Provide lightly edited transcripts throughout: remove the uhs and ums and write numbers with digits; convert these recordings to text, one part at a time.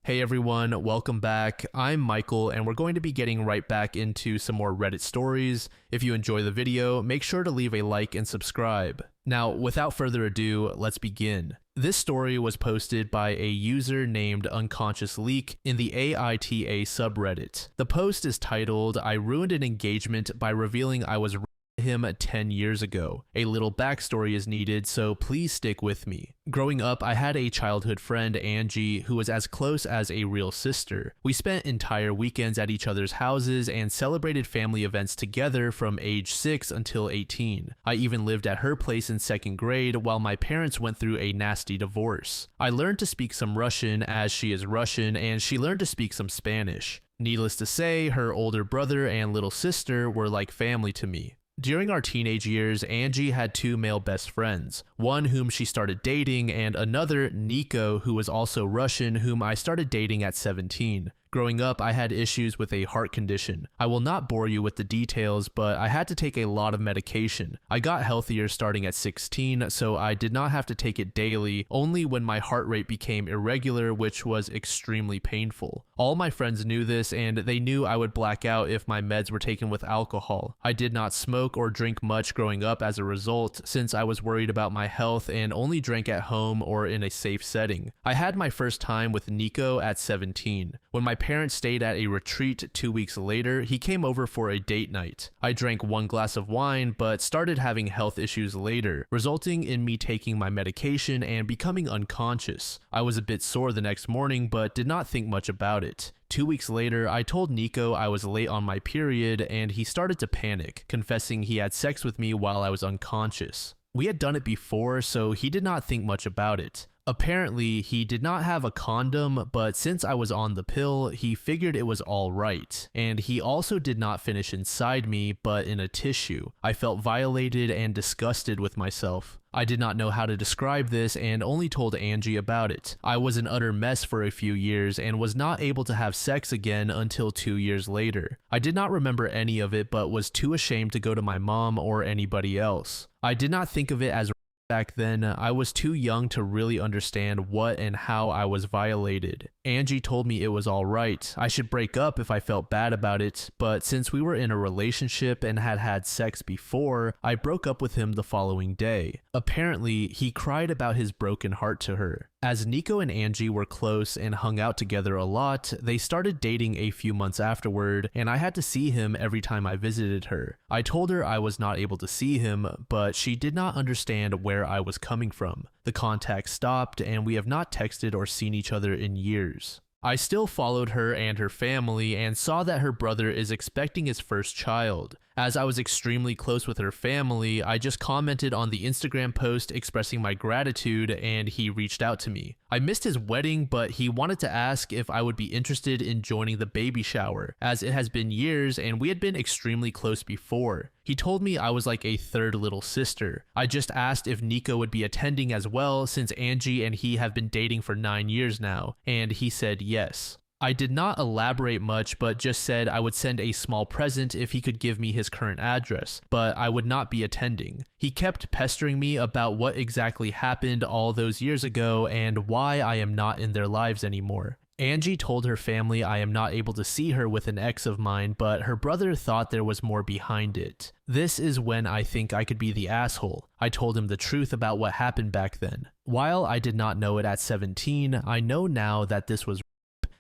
Hey everyone, welcome back. I'm Michael and we're going to be getting right back into some more Reddit stories. If you enjoy the video, make sure to leave a like and subscribe. Now, without further ado, let's begin. This story was posted by a user named Unconscious Leak in the AITA subreddit. The post is titled, "I ruined an engagement by revealing I was him 10 years ago. A little backstory is needed, so please stick with me. Growing up, I had a childhood friend, Angie, who was as close as a real sister. We spent entire weekends at each other's houses and celebrated family events together from age 6 until 18. I even lived at her place in 2nd grade while my parents went through a nasty divorce. I learned to speak some Russian as she is Russian, and she learned to speak some Spanish. Needless to say, her older brother and little sister were like family to me. During our teenage years, Angie had two male best friends, one whom she started dating and another, Nico, who was also Russian, whom I started dating at 17. Growing up, I had issues with a heart condition. I will not bore you with the details, but I had to take a lot of medication. I got healthier starting at 16, so I did not have to take it daily, only when my heart rate became irregular, which was extremely painful. All my friends knew this, and they knew I would black out if my meds were taken with alcohol. I did not smoke or drink much growing up as a result, since I was worried about my health and only drank at home or in a safe setting. I had my first time with Nico at 17. When my parents stayed at a retreat 2 weeks later, he came over for a date night. I drank 1 glass of wine, but started having health issues later, resulting in me taking my medication and becoming unconscious. I was a bit sore the next morning, but did not think much about it. 2 weeks later, I told Nico I was late on my period, and he started to panic, confessing he had sex with me while I was unconscious. We had done it before, so he did not think much about it. Apparently, he did not have a condom, but since I was on the pill, he figured it was all right. And he also did not finish inside me, but in a tissue. I felt violated and disgusted with myself. I did not know how to describe this and only told Angie about it. I was an utter mess for a few years and was not able to have sex again until 2 years later. I did not remember any of it, but was too ashamed to go to my mom or anybody else. I did not think of it as back then. I was too young to really understand what and how I was violated. Angie told me it was alright. I should break up if I felt bad about it, but since we were in a relationship and had had sex before, I broke up with him the following day. Apparently, he cried about his broken heart to her. As Nico and Angie were close and hung out together a lot, they started dating a few months afterward, and I had to see him every time I visited her. I told her I was not able to see him, but she did not understand where I was coming from. The contact stopped, and we have not texted or seen each other in years. I still followed her and her family and saw that her brother is expecting his first child. As I was extremely close with her family, I just commented on the Instagram post expressing my gratitude, and he reached out to me. I missed his wedding, but he wanted to ask if I would be interested in joining the baby shower, as it has been years and we had been extremely close before. He told me I was like a third little sister. I just asked if Nico would be attending as well, since Angie and he have been dating for 9 years now, and he said yes. I did not elaborate much, but just said I would send a small present if he could give me his current address, but I would not be attending. He kept pestering me about what exactly happened all those years ago and why I am not in their lives anymore. Angie told her family I am not able to see her with an ex of mine, but her brother thought there was more behind it. This is when I think I could be the asshole. I told him the truth about what happened back then. While I did not know it at 17, I know now that this was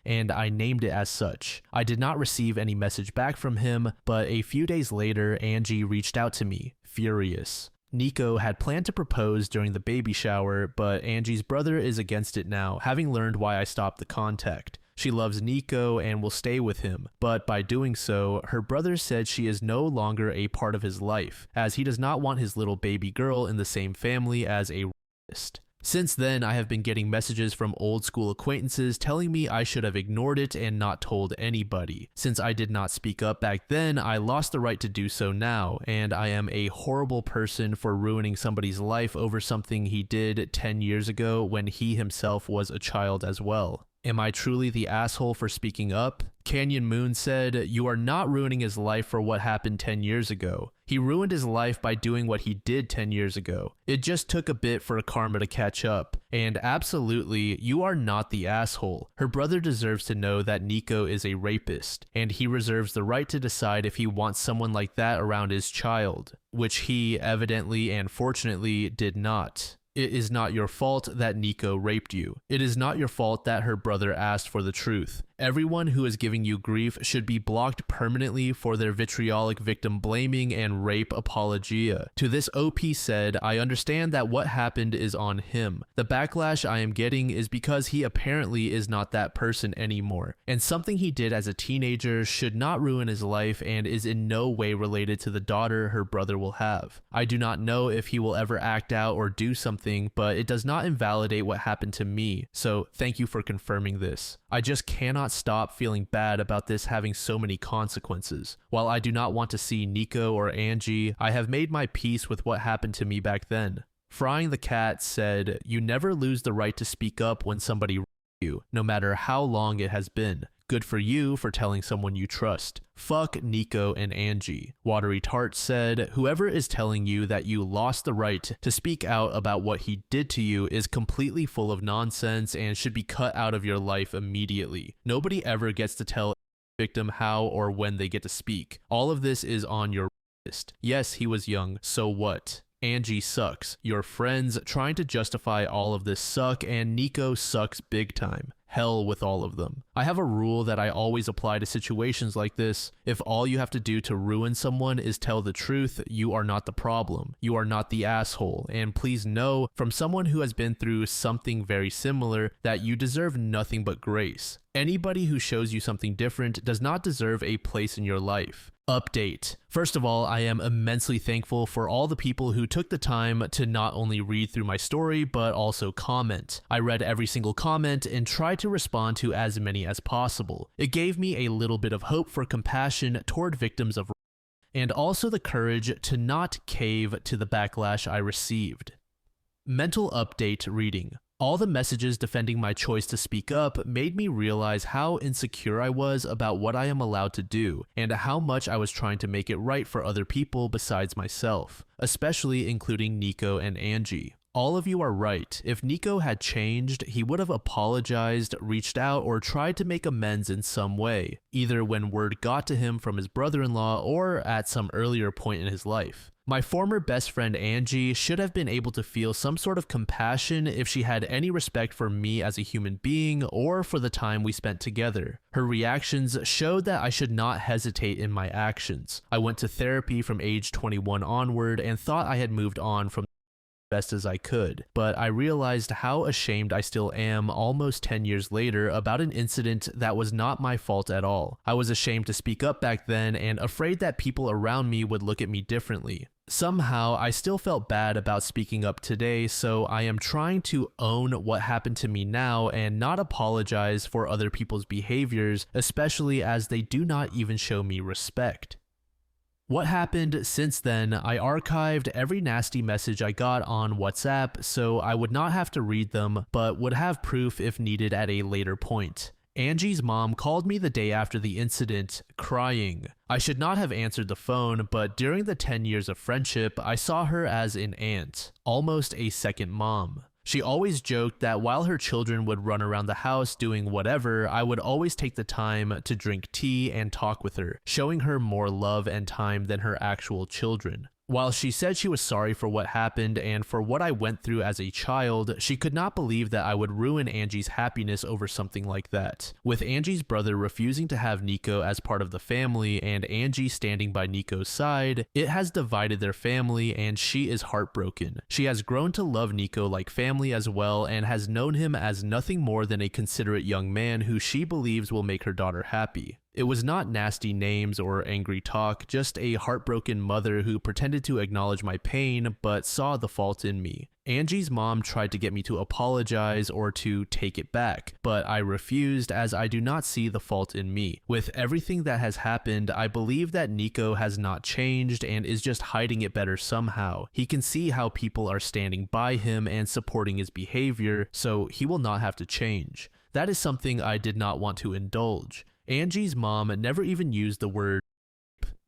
and I named it as such. I did not receive any message back from him, but a few days later, Angie reached out to me, furious. Nico had planned to propose during the baby shower, but Angie's brother is against it now, having learned why I stopped the contact. She loves Nico and will stay with him, but by doing so, her brother said she is no longer a part of his life, as he does not want his little baby girl in the same family as a rapist. Since then, I have been getting messages from old school acquaintances telling me I should have ignored it and not told anybody. Since I did not speak up back then, I lost the right to do so now, and I am a horrible person for ruining somebody's life over something he did 10 years ago when he himself was a child as well. Am I truly the asshole for speaking up? Canyon Moon said, "You are not ruining his life for what happened 10 years ago. He ruined his life by doing what he did 10 years ago. It just took a bit for karma to catch up. And absolutely, you are not the asshole. Her brother deserves to know that Nico is a rapist, and he reserves the right to decide if he wants someone like that around his child, which he evidently and fortunately did not. It is not your fault that Nico raped you. It is not your fault that her brother asked for the truth. Everyone who is giving you grief should be blocked permanently for their vitriolic victim blaming and rape apologia. To this, OP said, I understand that what happened is on him. The backlash I am getting is because he apparently is not that person anymore, and something he did as a teenager should not ruin his life and is in no way related to the daughter her brother will have. I do not know if he will ever act out or do something, but it does not invalidate what happened to me, so thank you for confirming this. I just cannot stop feeling bad about this having so many consequences. While I do not want to see Nico or Angie, I have made my peace with what happened to me back then. Frying the Cat said, you never lose the right to speak up when somebody rapes you, no matter how long it has been. Good for you for telling someone you trust. Fuck Nico and Angie. Watery Tart said, whoever is telling you that you lost the right to speak out about what he did to you is completely full of nonsense and should be cut out of your life immediately. Nobody ever gets to tell a victim how or when they get to speak. All of this is on your list. Yes, he was young, so what? Angie sucks. Your friends trying to justify all of this suck, and Nico sucks big time. Hell with all of them. I have a rule that I always apply to situations like this. If all you have to do to ruin someone is tell the truth, you are not the problem. You are not the asshole. And please know from someone who has been through something very similar that you deserve nothing but grace. Anybody who shows you something different does not deserve a place in your life. Update. First of all, I am immensely thankful for all the people who took the time to not only read through my story, but also comment. I read every single comment and tried to respond to as many as possible. It gave me a little bit of hope for compassion toward victims of rape, and also the courage to not cave to the backlash I received. Mental update reading. All the messages defending my choice to speak up made me realize how insecure I was about what I am allowed to do, and how much I was trying to make it right for other people besides myself, especially including Nico and Angie. All of you are right. If Nico had changed, he would have apologized, reached out, or tried to make amends in some way, either when word got to him from his brother-in-law or at some earlier point in his life. My former best friend Angie should have been able to feel some sort of compassion if she had any respect for me as a human being or for the time we spent together. Her reactions showed that I should not hesitate in my actions. I went to therapy from age 21 onward and thought I had moved on from best as I could, but I realized how ashamed I still am almost 10 years later about an incident that was not my fault at all. I was ashamed to speak up back then and afraid that people around me would look at me differently. Somehow, I still felt bad about speaking up today, so I am trying to own what happened to me now and not apologize for other people's behaviors, especially as they do not even show me respect. What happened since then, I archived every nasty message I got on WhatsApp so I would not have to read them, but would have proof if needed at a later point. Angie's mom called me the day after the incident, crying. I should not have answered the phone, but during the 10 years of friendship, I saw her as an aunt, almost a second mom. She always joked that while her children would run around the house doing whatever, I would always take the time to drink tea and talk with her, showing her more love and time than her actual children. While she said she was sorry for what happened and for what I went through as a child, she could not believe that I would ruin Angie's happiness over something like that. With Angie's brother refusing to have Nico as part of the family and Angie standing by Nico's side, it has divided their family and she is heartbroken. She has grown to love Nico like family as well and has known him as nothing more than a considerate young man who she believes will make her daughter happy. It was not nasty names or angry talk, just a heartbroken mother who pretended to acknowledge my pain but saw the fault in me. Angie's mom tried to get me to apologize or to take it back, but I refused as I do not see the fault in me. With everything that has happened, I believe that Nico has not changed and is just hiding it better somehow. He can see how people are standing by him and supporting his behavior, so he will not have to change. That is something I did not want to indulge. Angie's mom never even used the word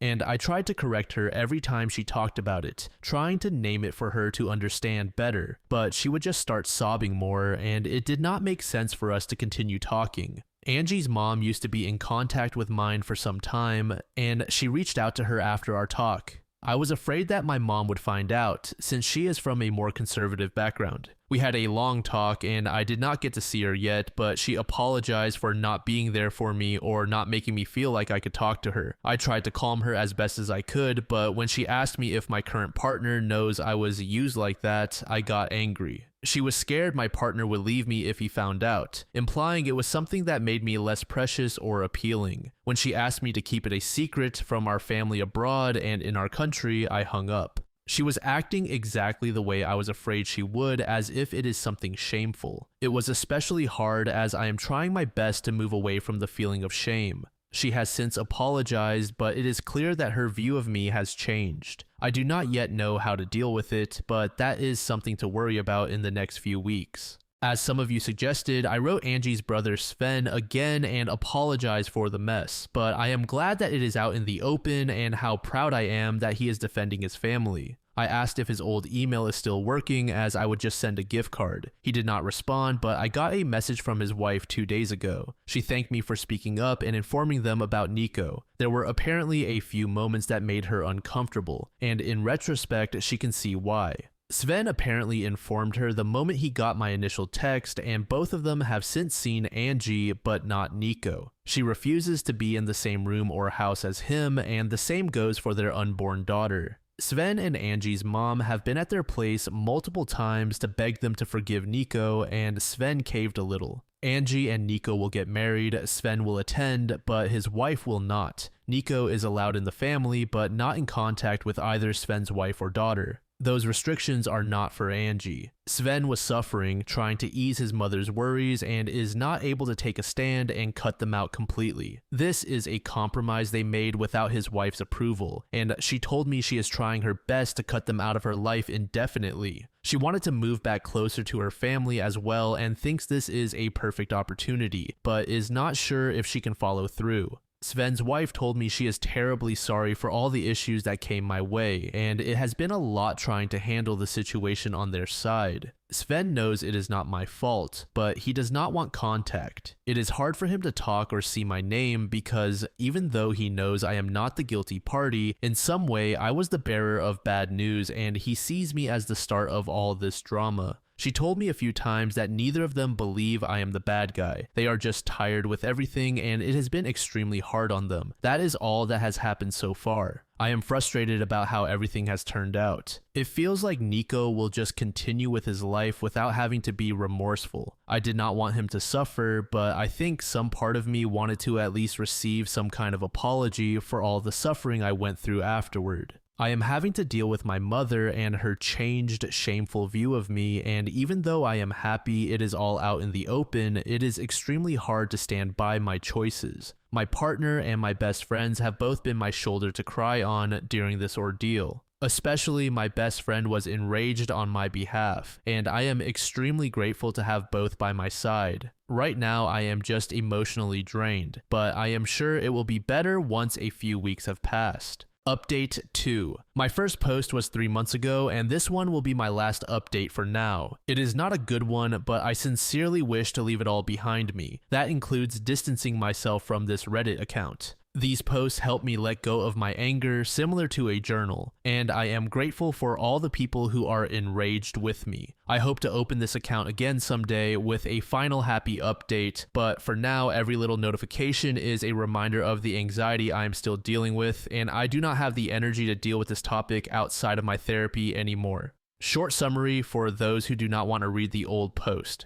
and I tried to correct her every time she talked about it, trying to name it for her to understand better, but she would just start sobbing more, and it did not make sense for us to continue talking. Angie's mom used to be in contact with mine for some time, and she reached out to her after our talk. I was afraid that my mom would find out, since she is from a more conservative background. We had a long talk, and I did not get to see her yet, but she apologized for not being there for me or not making me feel like I could talk to her. I tried to calm her as best as I could, but when she asked me if my current partner knows I was used like that, I got angry. She was scared my partner would leave me if he found out, implying it was something that made me less precious or appealing. When she asked me to keep it a secret from our family abroad and in our country, I hung up. She was acting exactly the way I was afraid she would, as if it is something shameful. It was especially hard as I am trying my best to move away from the feeling of shame. She has since apologized, but it is clear that her view of me has changed. I do not yet know how to deal with it, but that is something to worry about in the next few weeks. As some of you suggested, I wrote Angie's brother Sven again and apologized for the mess, but I am glad that it is out in the open and how proud I am that he is defending his family. I asked if his old email is still working, as I would just send a gift card. He did not respond, but I got a message from his wife 2 days ago. She thanked me for speaking up and informing them about Nico. There were apparently a few moments that made her uncomfortable, and in retrospect, she can see why. Sven apparently informed her the moment he got my initial text, and both of them have since seen Angie, but not Nico. She refuses to be in the same room or house as him, and the same goes for their unborn daughter. Sven and Angie's mom have been at their place multiple times to beg them to forgive Nico, and Sven caved a little. Angie and Nico will get married, Sven will attend, but his wife will not. Nico is allowed in the family, but not in contact with either Sven's wife or daughter. Those restrictions are not for Angie. Sven was suffering, trying to ease his mother's worries, and is not able to take a stand and cut them out completely. This is a compromise they made without his wife's approval, and she told me she is trying her best to cut them out of her life indefinitely. She wanted to move back closer to her family as well and thinks this is a perfect opportunity, but is not sure if she can follow through. Sven's wife told me she is terribly sorry for all the issues that came my way, and it has been a lot trying to handle the situation on their side. Sven knows it is not my fault, but he does not want contact. It is hard for him to talk or see my name because even though he knows I am not the guilty party, in some way I was the bearer of bad news and he sees me as the start of all this drama. She told me a few times that neither of them believe I am the bad guy. They are just tired with everything and it has been extremely hard on them. That is all that has happened so far. I am frustrated about how everything has turned out. It feels like Nico will just continue with his life without having to be remorseful. I did not want him to suffer, but I think some part of me wanted to at least receive some kind of apology for all the suffering I went through afterward. I am having to deal with my mother and her changed, shameful view of me, and even though I am happy it is all out in the open, it is extremely hard to stand by my choices. My partner and my best friends have both been my shoulder to cry on during this ordeal. Especially my best friend was enraged on my behalf, and I am extremely grateful to have both by my side. Right now I am just emotionally drained, but I am sure it will be better once a few weeks have passed. Update 2. My first post was 3 months ago, and this one will be my last update for now. It is not a good one, but I sincerely wish to leave it all behind me. That includes distancing myself from this Reddit account. These posts help me let go of my anger, similar to a journal, and I am grateful for all the people who are enraged with me. I hope to open this account again someday with a final happy update, but for now every little notification is a reminder of the anxiety I am still dealing with, and I do not have the energy to deal with this topic outside of my therapy anymore. Short summary for those who do not want to read the old post.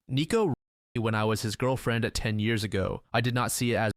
Nico when I was his girlfriend 10 years ago. I did not see it as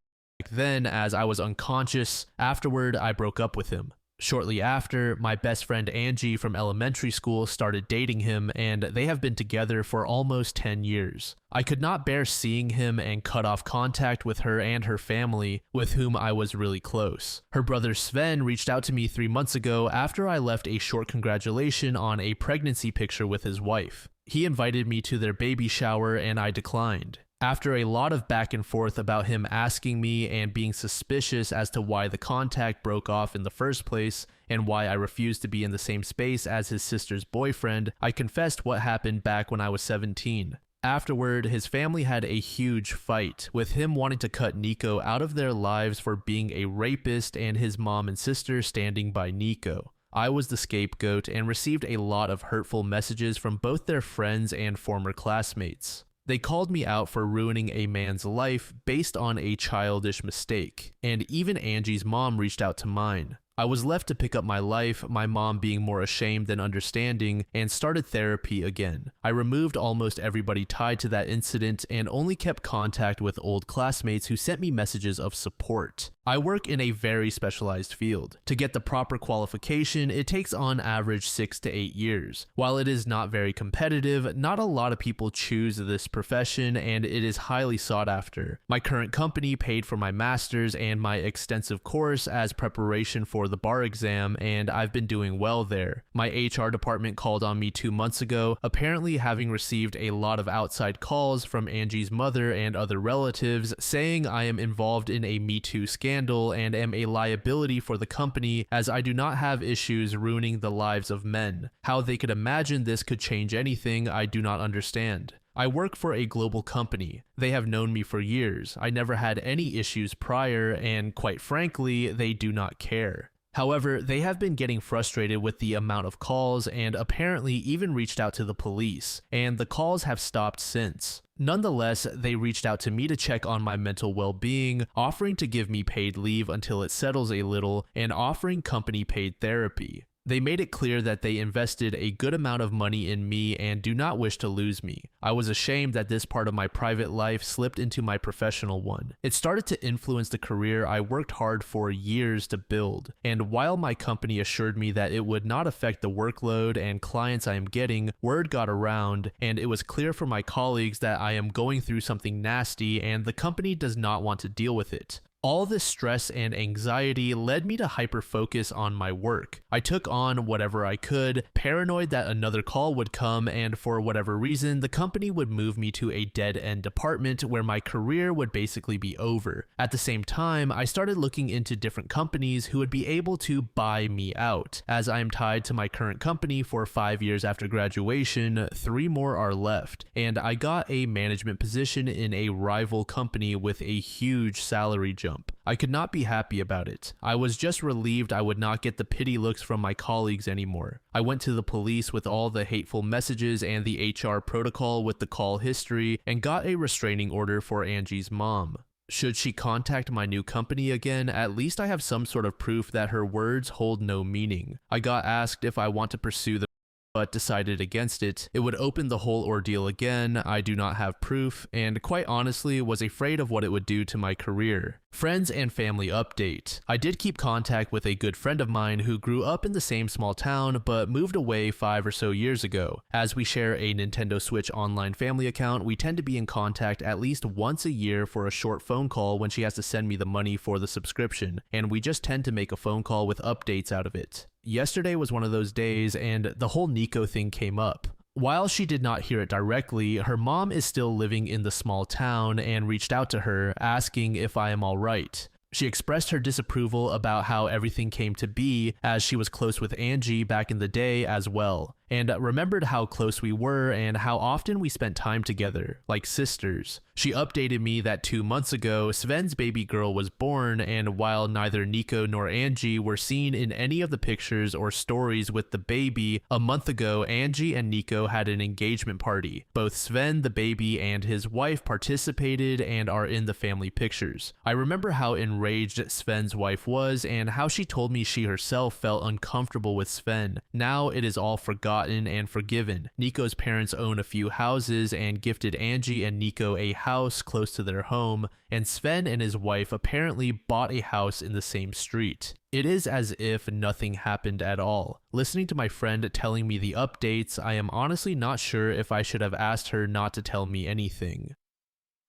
then as I was unconscious. Afterward, I broke up with him. Shortly after, my best friend Angie from elementary school started dating him, and they have been together for almost 10 years. I could not bear seeing him and cut off contact with her and her family, with whom I was really close. Her brother Sven reached out to me 3 months ago after I left a short congratulation on a pregnancy picture with his wife. He invited me to their baby shower and I declined. After a lot of back and forth about him asking me and being suspicious as to why the contact broke off in the first place and why I refused to be in the same space as his sister's boyfriend, I confessed what happened back when I was 17. Afterward, his family had a huge fight, with him wanting to cut Nico out of their lives for being a rapist and his mom and sister standing by Nico. I was the scapegoat and received a lot of hurtful messages from both their friends and former classmates. They called me out for ruining a man's life based on a childish mistake, and even Angie's mom reached out to mine. I was left to pick up my life, my mom being more ashamed than understanding, and started therapy again. I removed almost everybody tied to that incident and only kept contact with old classmates who sent me messages of support. I work in a very specialized field. To get the proper qualification, it takes on average 6 to 8 years. While it is not very competitive, not a lot of people choose this profession and it is highly sought after. My current company paid for my master's and my extensive course as preparation for the bar exam, and I've been doing well there. My HR department called on me 2 months ago, apparently having received a lot of outside calls from Angie's mother and other relatives saying I am involved in a Me Too scandal and am a liability for the company as I do not have issues ruining the lives of men. How they could imagine this could change anything, I do not understand. I work for a global company. They have known me for years. I never had any issues prior, and quite frankly, they do not care. However, they have been getting frustrated with the amount of calls and apparently even reached out to the police, and the calls have stopped since. Nonetheless, they reached out to me to check on my mental well-being, offering to give me paid leave until it settles a little, and offering company paid therapy. They made it clear that they invested a good amount of money in me and do not wish to lose me. I was ashamed that this part of my private life slipped into my professional one. It started to influence the career I worked hard for years to build, and while my company assured me that it would not affect the workload and clients I am getting, word got around, and it was clear for my colleagues that I am going through something nasty and the company does not want to deal with it. All this stress and anxiety led me to hyper-focus on my work. I took on whatever I could, paranoid that another call would come and for whatever reason, the company would move me to a dead-end department where my career would basically be over. At the same time, I started looking into different companies who would be able to buy me out. As I am tied to my current company for 5 years after graduation, 3 more are left, and I got a management position in a rival company with a huge salary jump. I could not be happy about it. I was just relieved I would not get the pity looks from my colleagues anymore. I went to the police with all the hateful messages and the HR protocol with the call history and got a restraining order for Angie's mom. Should she contact my new company again, at least I have some sort of proof that her words hold no meaning. I got asked if I want to pursue the but decided against it. It would open the whole ordeal again. I do not have proof, and quite honestly was afraid of what it would do to my career. Friends and family update. I did keep contact with a good friend of mine who grew up in the same small town but moved away 5 or so years ago. As we share a Nintendo Switch online family account, we tend to be in contact at least once a year for a short phone call when she has to send me the money for the subscription, and we just tend to make a phone call with updates out of it. Yesterday was one of those days and the whole Nico thing came up. While she did not hear it directly, her mom is still living in the small town and reached out to her asking if I am alright. She expressed her disapproval about how everything came to be as she was close with Angie back in the day as well, and remembered how close we were and how often we spent time together, like sisters. She updated me that 2 months ago, Sven's baby girl was born, and while neither Nico nor Angie were seen in any of the pictures or stories with the baby, a month ago Angie and Nico had an engagement party. Both Sven, the baby, and his wife participated and are in the family pictures. I remember how enraged Sven's wife was and how she told me she herself felt uncomfortable with Sven. Now it is all forgotten and forgiven. Nico's parents own a few houses and gifted Angie and Nico a house close to their home, and Sven and his wife apparently bought a house in the same street. It is as if nothing happened at all. Listening to my friend telling me the updates, I am honestly not sure if I should have asked her not to tell me anything.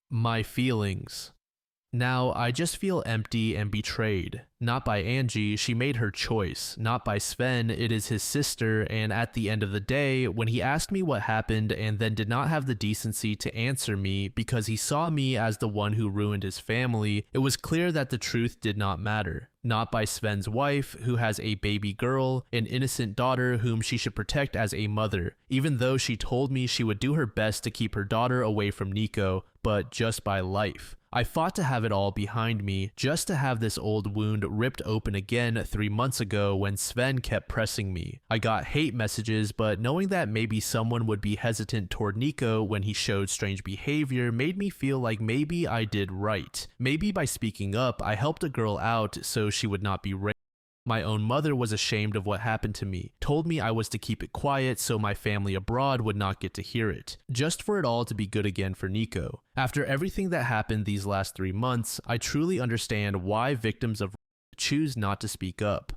My feelings. Now, I just feel empty and betrayed. Not by Angie, she made her choice. Not by Sven, it is his sister, and at the end of the day, when he asked me what happened and then did not have the decency to answer me because he saw me as the one who ruined his family, it was clear that the truth did not matter. Not by Sven's wife, who has a baby girl, an innocent daughter whom she should protect as a mother, even though she told me she would do her best to keep her daughter away from Nico, but just by life. I fought to have it all behind me, just to have this old wound ripped open again 3 months ago when Sven kept pressing me. I got hate messages, but knowing that maybe someone would be hesitant toward Nico when he showed strange behavior made me feel like maybe I did right. Maybe by speaking up, I helped a girl out so she would not be raped. My own mother was ashamed of what happened to me, told me I was to keep it quiet so my family abroad would not get to hear it, just for it all to be good again for Nico. After everything that happened these last 3 months, I truly understand why victims of choose not to speak up.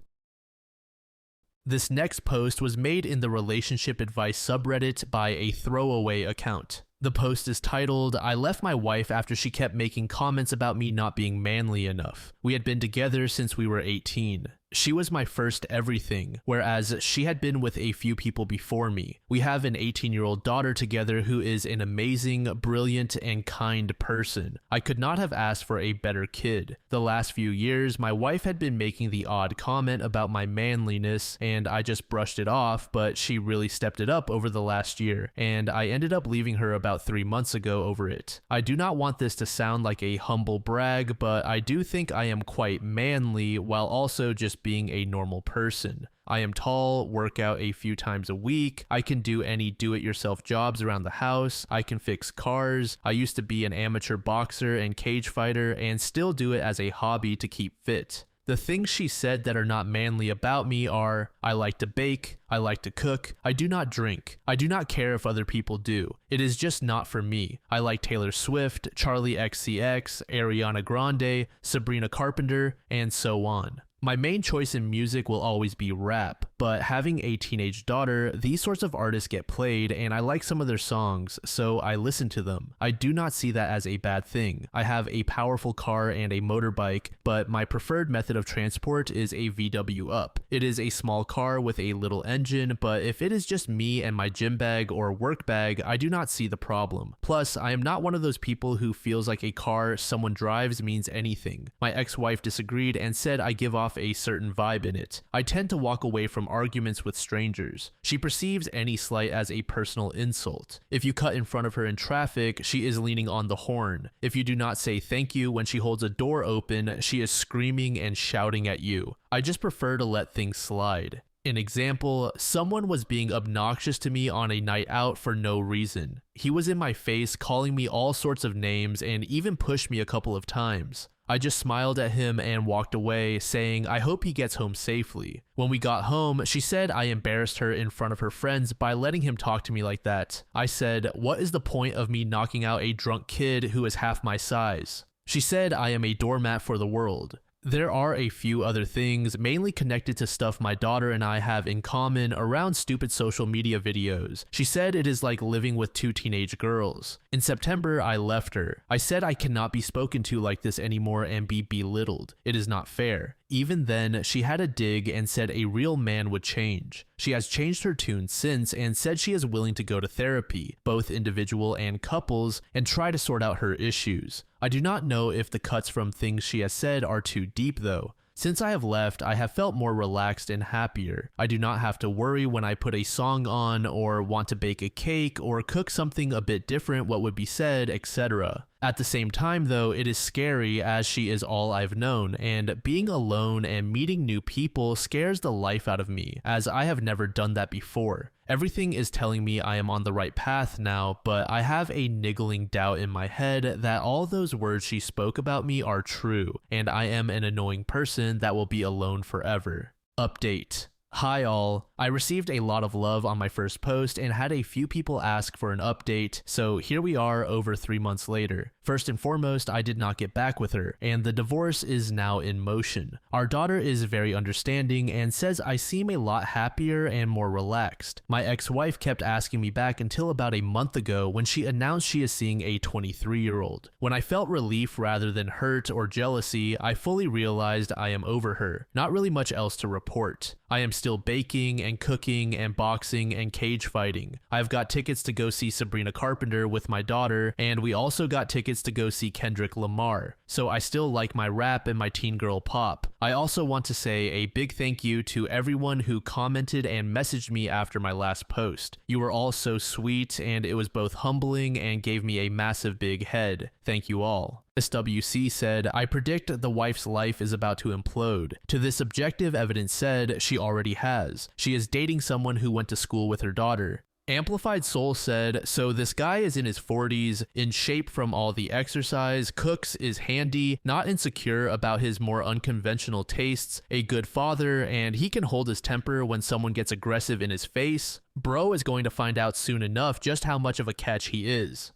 This next post was made in the relationship advice subreddit by a throwaway account. The post is titled, "I left my wife after she kept making comments about me not being manly enough. We had been together since we were 18. She was my first everything, whereas she had been with a few people before me. We have an 18-year-old daughter together who is an amazing, brilliant, and kind person. I could not have asked for a better kid. The last few years, my wife had been making the odd comment about my manliness, and I just brushed it off, but she really stepped it up over the last year, and I ended up leaving her about 3 months ago over it. I do not want this to sound like a humble brag, but I do think I am quite manly while also just being a normal person. I am tall, work out a few times a week, I can do any do-it-yourself jobs around the house, I can fix cars, I used to be an amateur boxer and cage fighter and still do it as a hobby to keep fit. The things she said that are not manly about me are, I like to bake, I like to cook, I do not drink, I do not care if other people do, it is just not for me. I like Taylor Swift, Charlie XCX, Ariana Grande, Sabrina Carpenter, and so on. My main choice in music will always be rap, but having a teenage daughter, these sorts of artists get played and I like some of their songs, so I listen to them. I do not see that as a bad thing. I have a powerful car and a motorbike, but my preferred method of transport is a VW Up. It is a small car with a little engine, but if it is just me and my gym bag or work bag, I do not see the problem. Plus, I am not one of those people who feels like a car someone drives means anything. My ex-wife disagreed and said I give off a certain vibe in it. I tend to walk away from arguments with strangers. She perceives any slight as a personal insult. If you cut in front of her in traffic, she is leaning on the horn. If you do not say thank you when she holds a door open, she is screaming and shouting at you. I just prefer to let things slide. An example, someone was being obnoxious to me on a night out for no reason. He was in my face calling me all sorts of names and even pushed me a couple of times. I just smiled at him and walked away, saying I hope he gets home safely. When we got home, she said I embarrassed her in front of her friends by letting him talk to me like that. I said, what is the point of me knocking out a drunk kid who is half my size? She said I am a doormat for the world. There are a few other things, mainly connected to stuff my daughter and I have in common around stupid social media videos. She said it is like living with 2 teenage girls. In September, I left her. I said I cannot be spoken to like this anymore and be belittled. It is not fair. Even then, she had a dig and said a real man would change. She has changed her tune since and said she is willing to go to therapy, both individual and couples, and try to sort out her issues. I do not know if the cuts from things she has said are too deep though. Since I have left, I have felt more relaxed and happier. I do not have to worry when I put a song on or want to bake a cake or cook something a bit different what would be said, etc. At the same time though, it is scary as she is all I've known, and being alone and meeting new people scares the life out of me, as I have never done that before. Everything is telling me I am on the right path now, but I have a niggling doubt in my head that all those words she spoke about me are true, and I am an annoying person that will be alone forever. Update. Hi all, I received a lot of love on my first post and had a few people ask for an update, so here we are over 3 months later. First and foremost, I did not get back with her, and the divorce is now in motion. Our daughter is very understanding and says I seem a lot happier and more relaxed. My ex-wife kept asking me back until about a month ago when she announced she is seeing a 23-year-old. When I felt relief rather than hurt or jealousy, I fully realized I am over her. Not really much else to report. I am still baking and cooking and boxing and cage fighting. I've got tickets to go see Sabrina Carpenter with my daughter, and we also got tickets to go see Kendrick Lamar. So I still like my rap and my teen girl pop. I also want to say a big thank you to everyone who commented and messaged me after my last post. You were all so sweet, and it was both humbling and gave me a massive big head. Thank you all. SWC said, I predict the wife's life is about to implode. To this objective evidence said, she already has. She is dating someone who went to school with her daughter. Amplified Soul said, so this guy is in his 40s, in shape from all the exercise, cooks, is handy, not insecure about his more unconventional tastes, a good father, and he can hold his temper when someone gets aggressive in his face. Bro is going to find out soon enough just how much of a catch he is.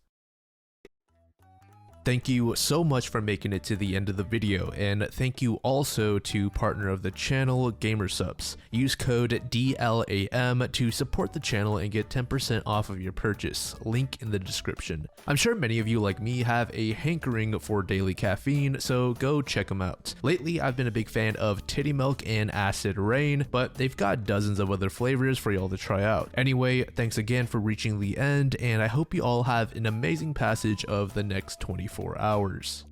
Thank you so much for making it to the end of the video, and thank you also to partner of the channel, GamerSupps. Use code DLAM to support the channel and get 10% off of your purchase, link in the description. I'm sure many of you like me have a hankering for daily caffeine, so go check them out. Lately, I've been a big fan of Titty Milk and Acid Rain, but they've got dozens of other flavors for y'all to try out. Anyway, thanks again for reaching the end, and I hope you all have an amazing passage of the next 24 hours.